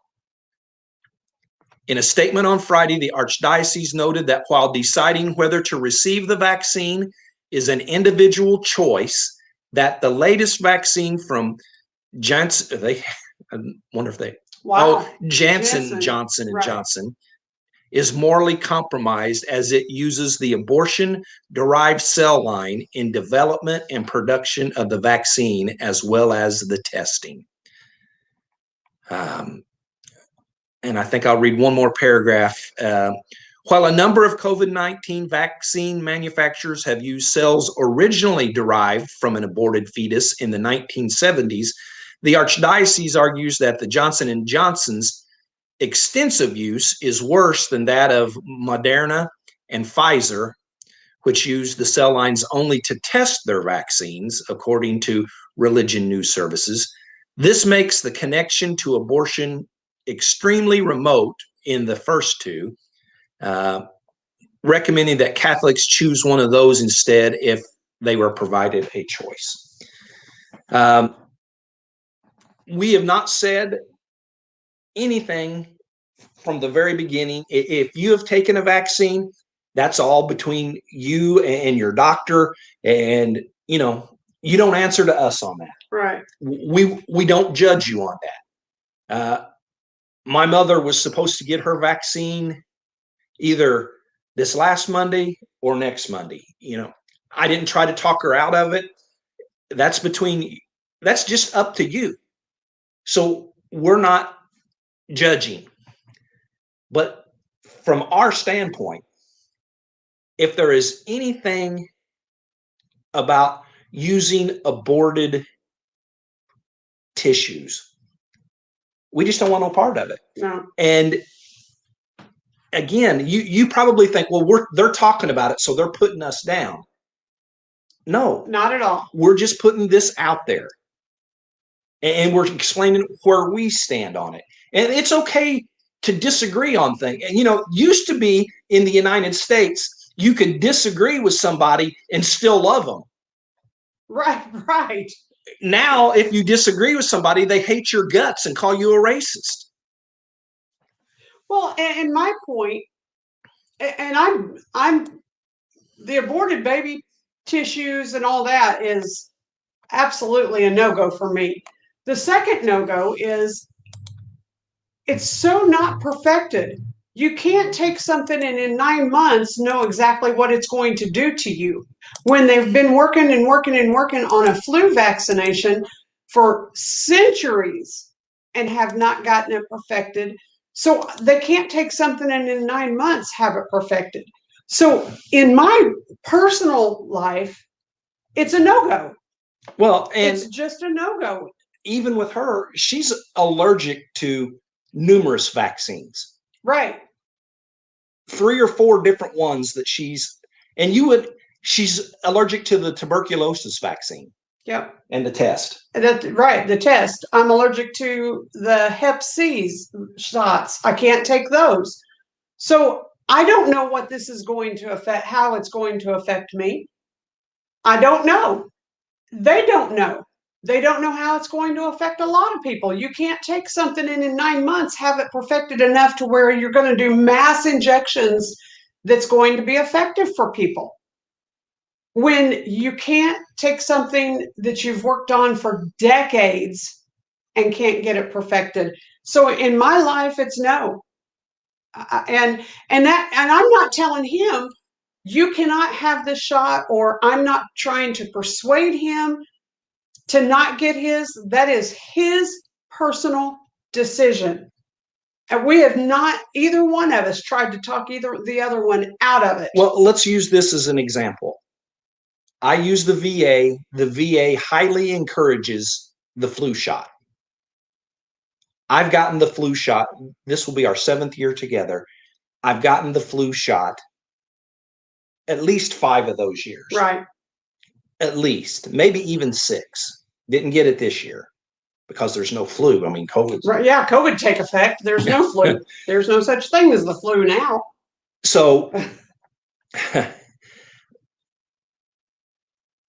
In a statement on Friday, the Archdiocese noted that while deciding whether to receive the vaccine is an individual choice, that the latest vaccine from Janssen, I wonder if they, Janssen, Johnson & Johnson, is morally compromised as it uses the abortion-derived cell line in development and production of the vaccine, as well as the testing. And I think I'll read one more paragraph. While a number of COVID-19 vaccine manufacturers have used cells originally derived from an aborted fetus in the 1970s, the Archdiocese argues that the Johnson & Johnson's extensive use is worse than that of Moderna and Pfizer, which used the cell lines only to test their vaccines, according to Religion News Services. This makes the connection to abortion extremely remote in the first two, recommending that Catholics choose one of those instead if they were provided a choice. We have not said anything from the very beginning. If you have taken a vaccine, that's all between you and your doctor, and you don't answer to us on that. Right. We don't judge you on that. My mother was supposed to get her vaccine either this last Monday or next Monday. I didn't try to talk her out of it. That's just up to you. So we're not judging. But from our standpoint, if there is anything about using aborted tissues, we just don't want no part of it. No. And again, you probably think, well, they're talking about it, so they're putting us down. No, not at all. We're just putting this out there, and we're explaining where we stand on it. And it's okay to disagree on things. And used to be in the United States, you could disagree with somebody and still love them. Right. Now, if you disagree with somebody, they hate your guts and call you a racist. Well, and my point, and I'm the aborted baby tissues and all that is absolutely a no-go for me. The second no-go is it's so not perfected. You can't take something and in 9 months know exactly what it's going to do to you. When they've been working on a flu vaccination for centuries and have not gotten it perfected. So they can't take something and in 9 months have it perfected. So in my personal life, it's a no-go. Well, and it's just a no-go. Even with her, she's allergic to numerous vaccines. Right. 3 or 4 different ones that she's allergic to the tuberculosis vaccine. Yep. And the test. The test. I'm allergic to the Hep C shots. I can't take those. So I don't know what this is going to affect, how it's going to affect me. I don't know. They don't know. They don't know how it's going to affect a lot of people. You can't take something and in 9 months have it perfected enough to where you're going to do mass injections that's going to be effective for people. When you can't take something that you've worked on for decades and can't get it perfected. So in my life, it's no. And I'm not telling him you cannot have this shot, or I'm not trying to persuade him to not get his. That is his personal decision. And we have not, either one of us, tried to talk the other one out of it. Well, let's use this as an example. I use the VA. The VA highly encourages the flu shot. I've gotten the flu shot. This will be our 7th year together. I've gotten the flu shot at least 5 of those years. Right. At least, maybe even 6. Didn't get it this year because there's no flu. I mean, COVID. Right. Yeah, COVID take effect. There's no flu. There's no such thing as the flu now. So,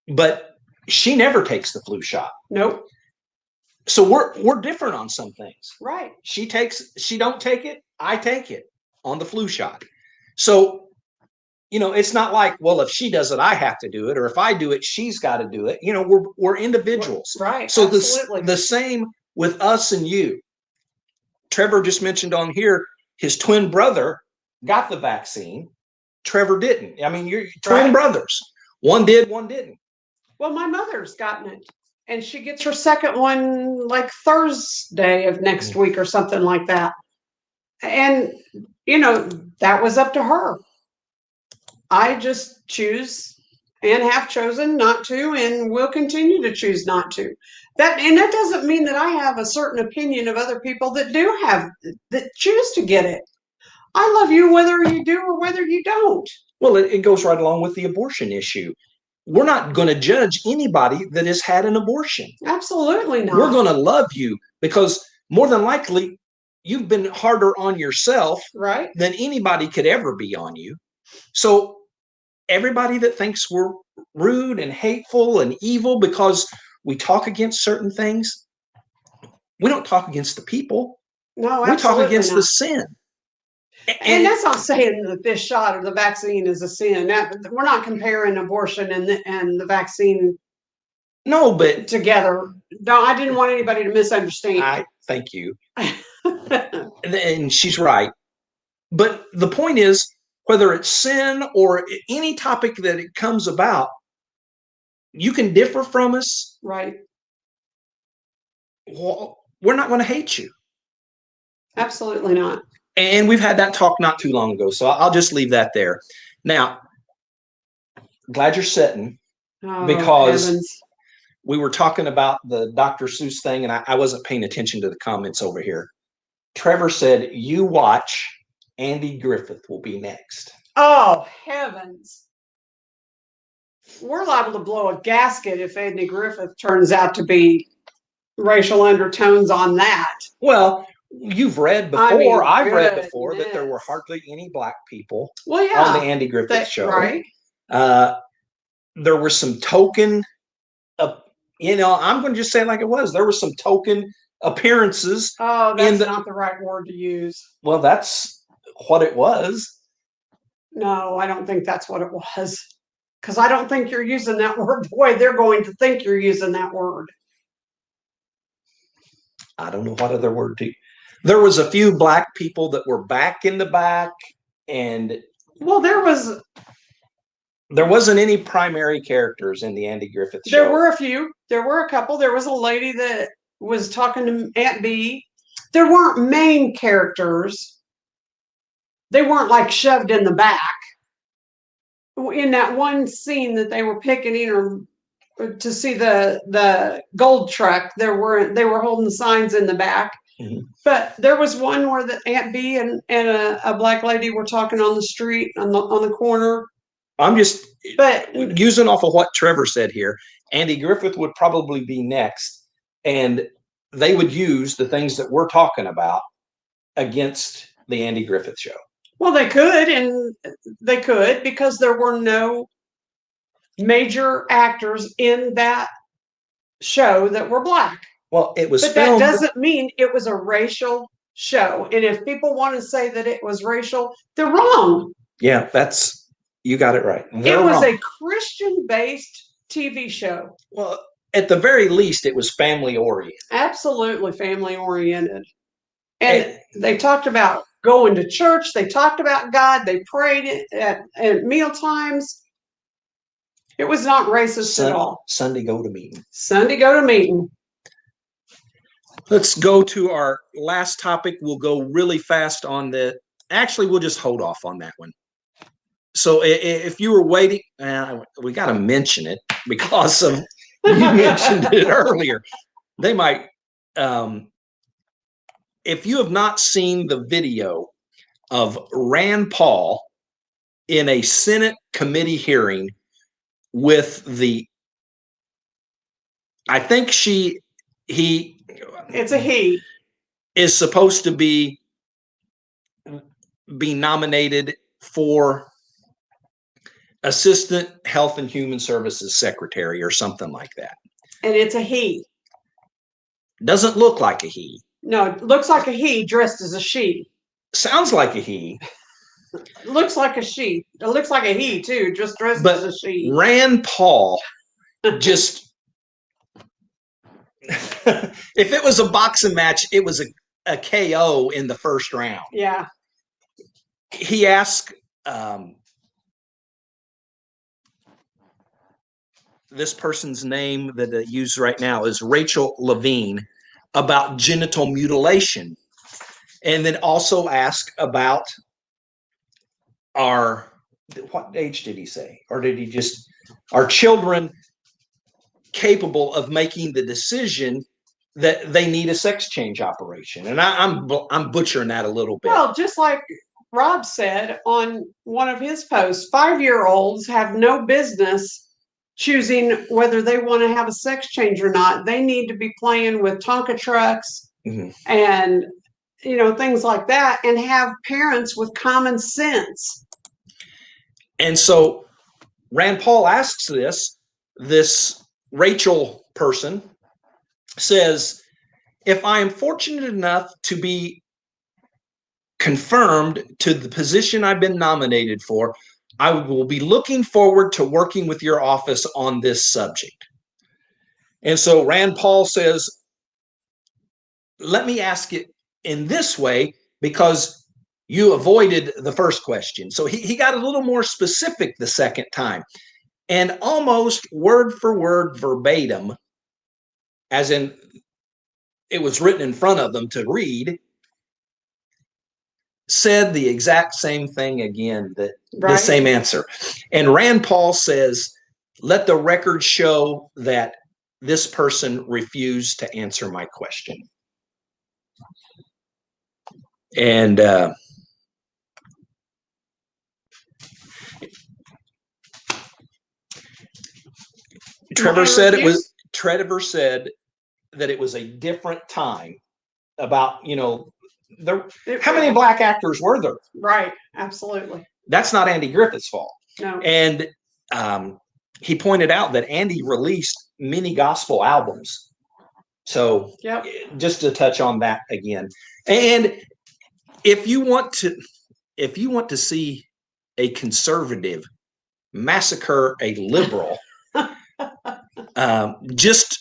but she never takes the flu shot. Nope. So we're different on some things. Right. She don't take it. I take it on the flu shot. So, it's not like, well, if she does it, I have to do it, or if I do it, she's got to do it. We're individuals. Right. So absolutely. the same with us and you. Trevor just mentioned on here, his twin brother got the vaccine. Trevor didn't. I mean, you're twin brothers. One did, one didn't. Well, my mother's gotten it, and she gets her second one like Thursday of next week or something like that. And, that was up to her. I just choose and have chosen not to, and will continue to choose not to. That doesn't mean that I have a certain opinion of other people that choose to get it. I love you whether you do or whether you don't. Well, it goes right along with the abortion issue. We're not going to judge anybody that has had an abortion. Absolutely not. We're going to love you because more than likely you've been harder on yourself than anybody could ever be on you. So everybody that thinks we're rude and hateful and evil because we talk against certain things, we don't talk against the people. No, we talk against the sin. And that's not saying that this shot or the vaccine is a sin. We're not comparing abortion and the vaccine. No, but together. No, I didn't want anybody to misunderstand. Thank you. And she's right. But the point is, whether it's sin or any topic that it comes about, you can differ from us. Right. Well, we're not going to hate you. Absolutely not. And we've had that talk not too long ago, so I'll just leave that there. Now, glad you're sitting because heavens. We were talking about the Dr. Seuss thing, and I wasn't paying attention to the comments over here. Trevor said, you watch, Andy Griffith will be next. Oh, heavens. We're liable to blow a gasket if Andy Griffith turns out to be racial undertones on that. Well, you've read before, I've read before that there were hardly any black people on the Andy Griffith show. Right. There were some token, I'm going to just say it like it was. There were some token appearances. Oh, that's not the right word to use. Well, that's what it was. No, I don't think that's what it was. Because I don't think you're using that word the way they're going to think you're using that word. I don't know what other word to use. There was a few black people that were back in the back, and there wasn't any primary characters in the Andy Griffith show. There were a few. There were a couple. There was a lady that was talking to Aunt B. There weren't main characters. They weren't like shoved in the back. In that one scene that they were picketing or to see the gold truck, they were holding the signs in the back. Mm-hmm. But there was one where the Aunt B and a black lady were talking on the street on the corner. I'm just using off of what Trevor said here. Andy Griffith would probably be next, and they would use the things that we're talking about against the Andy Griffith show. Well, they could because there were no major actors in that show that were black. Well, it was but filmed. That doesn't mean it was a racial show. And if people want to say that it was racial, they're wrong. Yeah, you got it right. It was a Christian-based TV show. Well, at the very least, it was family-oriented. Absolutely family-oriented. And they talked about going to church. They talked about God. They prayed at meal times. It was not racist at all. Sunday go to meeting. Sunday go to meeting. Let's go to our last topic. We'll go really fast on actually, we'll just hold off on that one. So if you were waiting, we got to mention it because you mentioned it earlier. they might. If you have not seen the video of Rand Paul in a Senate committee hearing with I think he It's a he is supposed to be nominated for Assistant Health and Human Services Secretary or something like that. And it's a he. Doesn't look like a he. No, it looks like a he dressed as a she. Sounds like a he. Looks like a she. It looks like a he too, just dressed as a she. Rand Paul just if it was a boxing match, it was a KO in the first round. Yeah. He asked this person's name that I use right now is Rachel Levine about genital mutilation, and then also ask about what age did he say, or did he just our children capable of making the decision that they need a sex change operation? And I'm butchering that a little bit. Well, just like Rob said on one of his posts, 5-year-olds have no business choosing whether they want to have a sex change or not. They need to be playing with Tonka trucks and things like that, and have parents with common sense. And so Rand Paul asks this Rachel person says, if I am fortunate enough to be confirmed to the position I've been nominated for, I will be looking forward to working with your office on this subject. And so Rand Paul says, let me ask it in this way, because you avoided the first question. So he got a little more specific the second time, and almost word for word verbatim, as in it was written in front of them to read, said the exact same thing again, the same answer. And Rand Paul says, let the record show that this person refused to answer my question. And Trevor said that it was a different time about, how many black actors were there? Right, absolutely. That's not Andy Griffith's fault. No. And he pointed out that Andy released many gospel albums. So just to touch on that again. And if you want to see a conservative massacre a liberal, just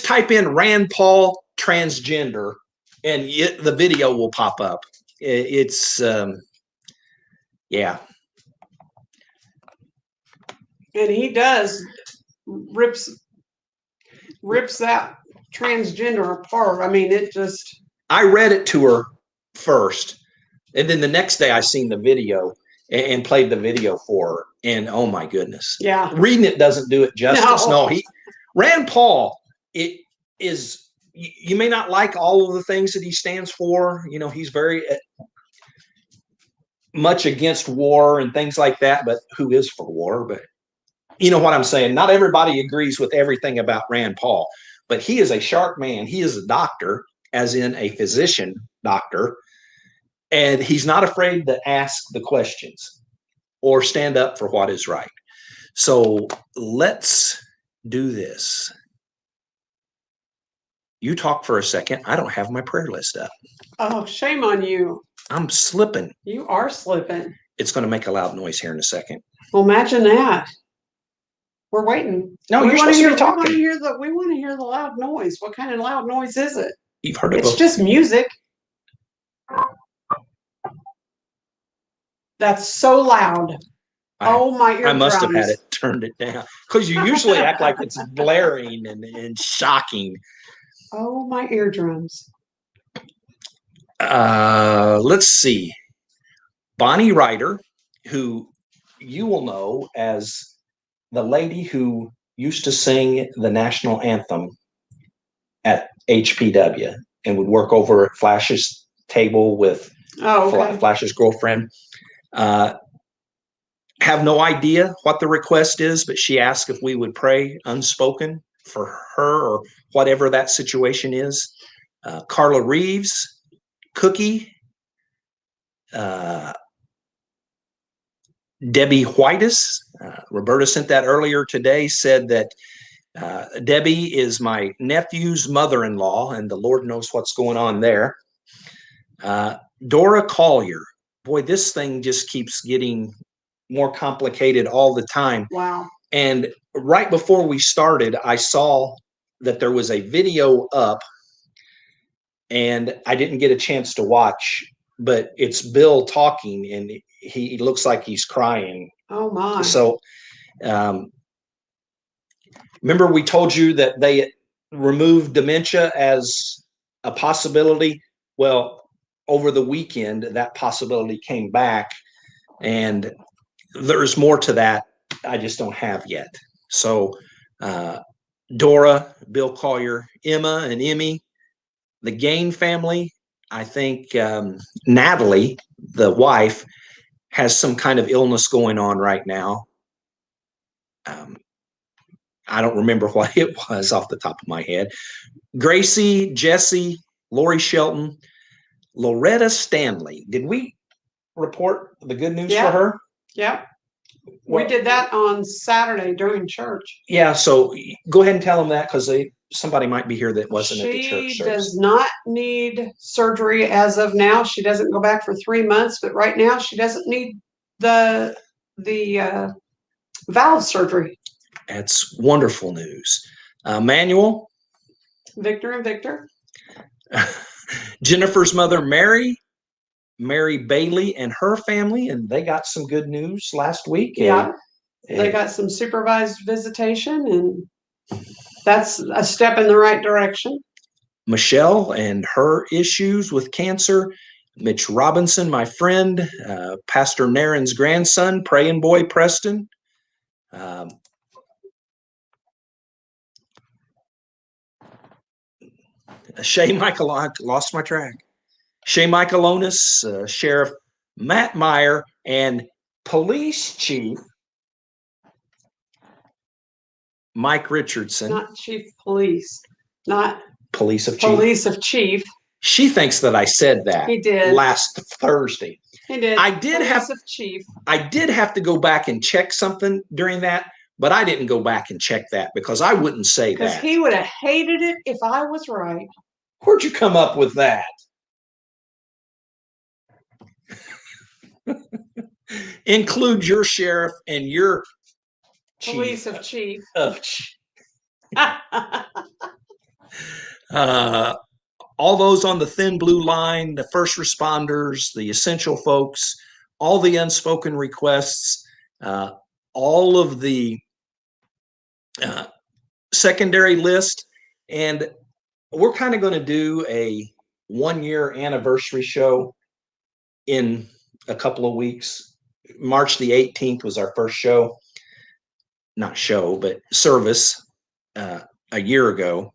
type in Rand Paul transgender and the video will pop up. It's yeah. And he does rips that transgender apart. I mean, it just. I read it to her first, and then the next day I seen the video and played the video for her. And oh my goodness, yeah, reading it doesn't do it justice. No, Rand Paul. It is. You may not like all of the things that he stands for. He's very much against war and things like that. But who is for war? But you know what I'm saying? Not everybody agrees with everything about Rand Paul, but he is a sharp man. He is a doctor, as in a physician doctor, and he's not afraid to ask the questions or stand up for what is right. So let's do this. You talk for a second. I don't have my prayer list up. Oh, shame on you. I'm slipping. You are slipping. It's going to make a loud noise here in a second. Well, imagine that. We're waiting. No, you're supposed to be talking. We want to hear the loud noise. What kind of loud noise is it? You've heard it. It's just music. That's so loud. My eardrums. I must have had it turned it down, because you usually act like it's blaring and shocking. Oh, my eardrums. Let's see. Bonnie Ryder, who you will know as the lady who used to sing the national anthem at HPW and would work over at Flash's table with Flash's girlfriend. Have no idea what the request is, but she asked if we would pray unspoken for her or whatever that situation is. Carla Reeves, Cookie, Debbie Whitus. Roberta sent that earlier today, said that Debbie is my nephew's mother-in-law, and the Lord knows what's going on there. Dora Collier. Boy, this thing just keeps getting more complicated all the time. Wow. And right before we started, I saw that there was a video up, and I didn't get a chance to watch, but it's Bill talking, and he looks like he's crying. Oh, my. So, remember we told you that they removed dementia as a possibility? Well, over the weekend, that possibility came back, and there's more to that I just don't have yet. So Dora, Bill Collier, Emma and Emmy, the Gain family, I think Natalie, the wife, has some kind of illness going on right now. I don't remember what it was off the top of my head. Gracie, Jesse, Lori Shelton, Loretta Stanley. Did we report the good news for her? Yeah. We did that on Saturday during church. Yeah, so go ahead and tell them that, because somebody might be here that wasn't at the church service. She does not need surgery as of now. She doesn't go back for 3 months, but right now she doesn't need the valve surgery. That's wonderful news. Manuel? Victor and Victor. Jennifer's mother, Mary Bailey and her family, and they got some good news last week. Yeah, they got some supervised visitation, and that's a step in the right direction. Michelle and her issues with cancer. Mitch Robinson, my friend, Pastor Naren's grandson, praying boy Preston. Shay Michael, I lost my track. Shay Michaelonis, Sheriff Matt Meyer, and Police Chief Mike Richardson. Not Chief Police, not Police of Chief. Police of Chief. She thinks that I said that. He did. Last Thursday. He did. I did Police of Chief. I did have to go back and check something during that, but I didn't go back and check that because I wouldn't say that. Because he would have hated it if I was right. Where'd you come up with that? Include your sheriff and your Police of Chief. All those on the thin blue line, the first responders, the essential folks, all the unspoken requests, all of the secondary list. And we're kind of going to do a 1-year anniversary show in a couple of weeks. March the 18th was our first show. Not show, but service a year ago.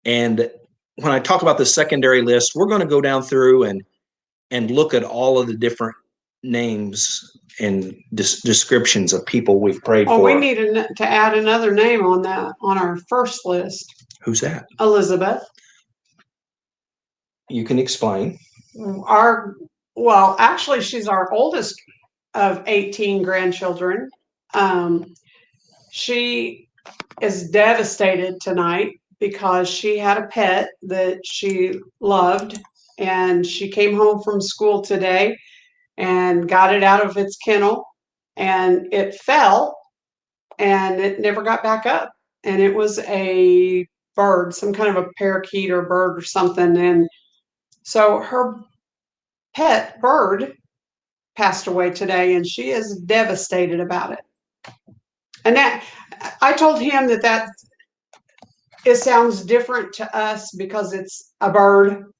And when I talk about the secondary list, we're going to go down through and look at all of the different names and descriptions of people we've prayed for. We need to add another name on our first list. Who's that? Elizabeth. You can explain. Actually, she's our oldest of 18 grandchildren. She is devastated tonight because she had a pet that she loved, and she came home from school today and got it out of its kennel, and it fell and it never got back up. And it was a bird, some kind of a parakeet or bird or something. And so her pet bird passed away today, and she is devastated about it. And that I told him that it sounds different to us because it's a bird,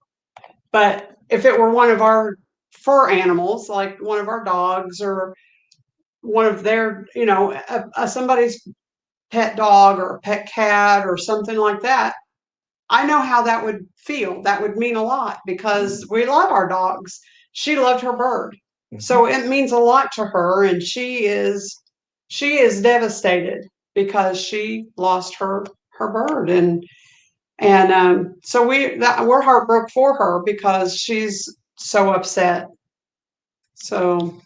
but if it were one of our fur animals, like one of our dogs or one of their, somebody's pet dog or a pet cat or something like that, I know how that would feel. That would mean a lot because we love our dogs. She loved her bird. So it means a lot to her, and she is devastated because she lost her bird, and so we're heartbroken for her because she's so upset. So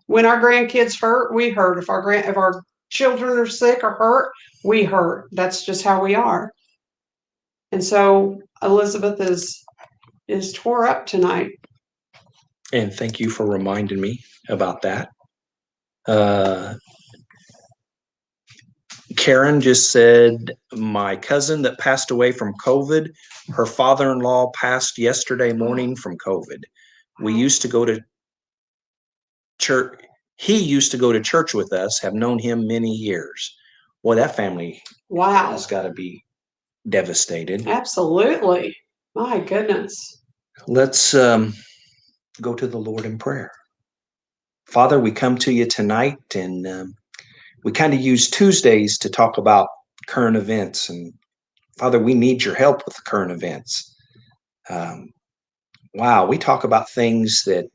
when our grandkids hurt, we hurt. If our children are sick or hurt, we hurt. That's just how we are. And so Elizabeth is tore up tonight. And thank you for reminding me about that. Karen just said, my cousin that passed away from COVID, her father-in-law passed yesterday morning from COVID. We used to go to church. He used to go to church with us, have known him many years. Boy, that family has got to be devastated. Absolutely. My goodness. Let's go to the Lord in prayer. Father, we come to you tonight, and we kind of use Tuesdays to talk about current events. And Father, we need your help with the current events. Wow, we talk about things that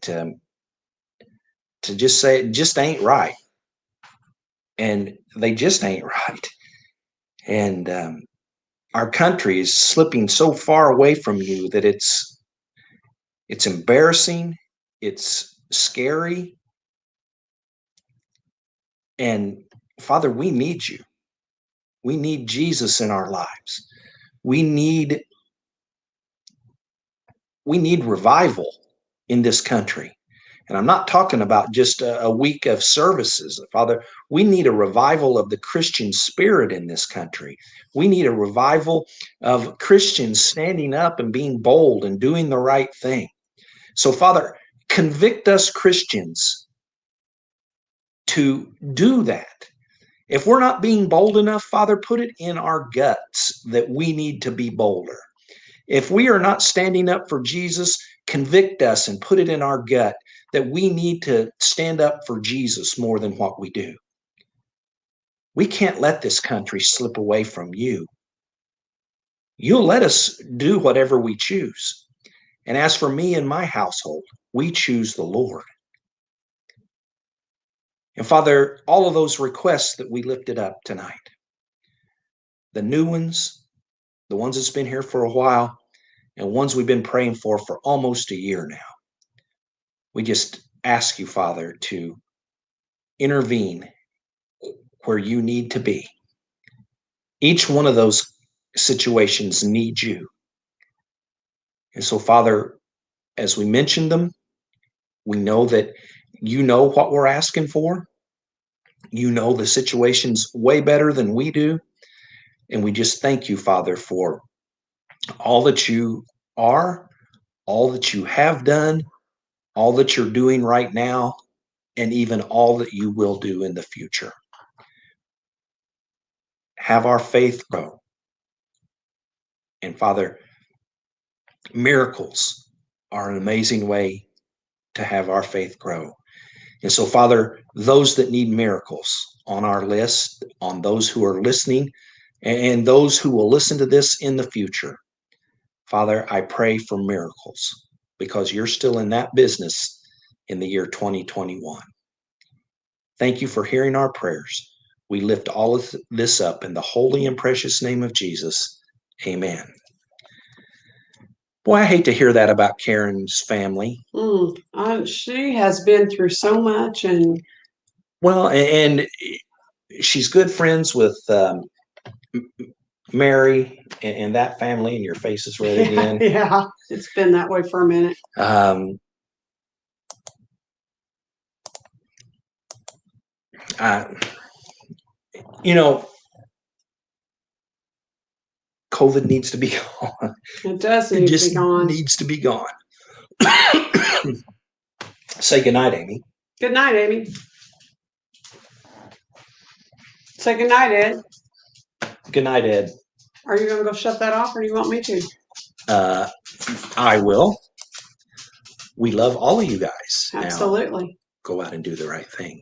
to just say it just ain't right. And they just ain't right. And our country is slipping so far away from you that it's embarrassing, it's scary. And Father, we need you. We need Jesus in our lives. We need revival in this country. And I'm not talking about just a week of services. Father, we need a revival of the Christian spirit in this country. We need a revival of Christians standing up and being bold and doing the right thing. So, Father, convict us Christians to do that. If we're not being bold enough, Father, put it in our guts that we need to be bolder. If we are not standing up for Jesus, convict us and put it in our gut that we need to stand up for Jesus more than what we do. We can't let this country slip away from you. You'll let us do whatever we choose. And as for me and my household, we choose the Lord. And Father, all of those requests that we lifted up tonight, the new ones, the ones that's been here for a while, and ones we've been praying for almost a year now, we just ask you, Father, to intervene where you need to be. Each one of those situations needs you. And so, Father, as we mentioned them, we know that you know what we're asking for. You know the situation's way better than we do. And we just thank you, Father, for all that you are, all that you have done, all that you're doing right now, and even all that you will do in the future. Have our faith grow. And Father, miracles are an amazing way to have our faith grow. And so, Father, those that need miracles on our list, on those who are listening, and those who will listen to this in the future, Father, I pray for miracles because you're still in that business in the year 2021. Thank you for hearing our prayers. We lift all of this up in the holy and precious name of Jesus. Amen. Boy, I hate to hear that about Karen's family. She has been through so much, and she's good friends with Mary and that family, and your face is red again. Yeah, it's been that way for a minute. COVID needs to be gone. It does need to be gone. Needs to be gone. Say goodnight, Amy. Good night, Amy. Say good night, Ed. Good night, Ed. Are you going to go shut that off, or do you want me to? I will. We love all of you guys. Absolutely. Now, go out and do the right thing.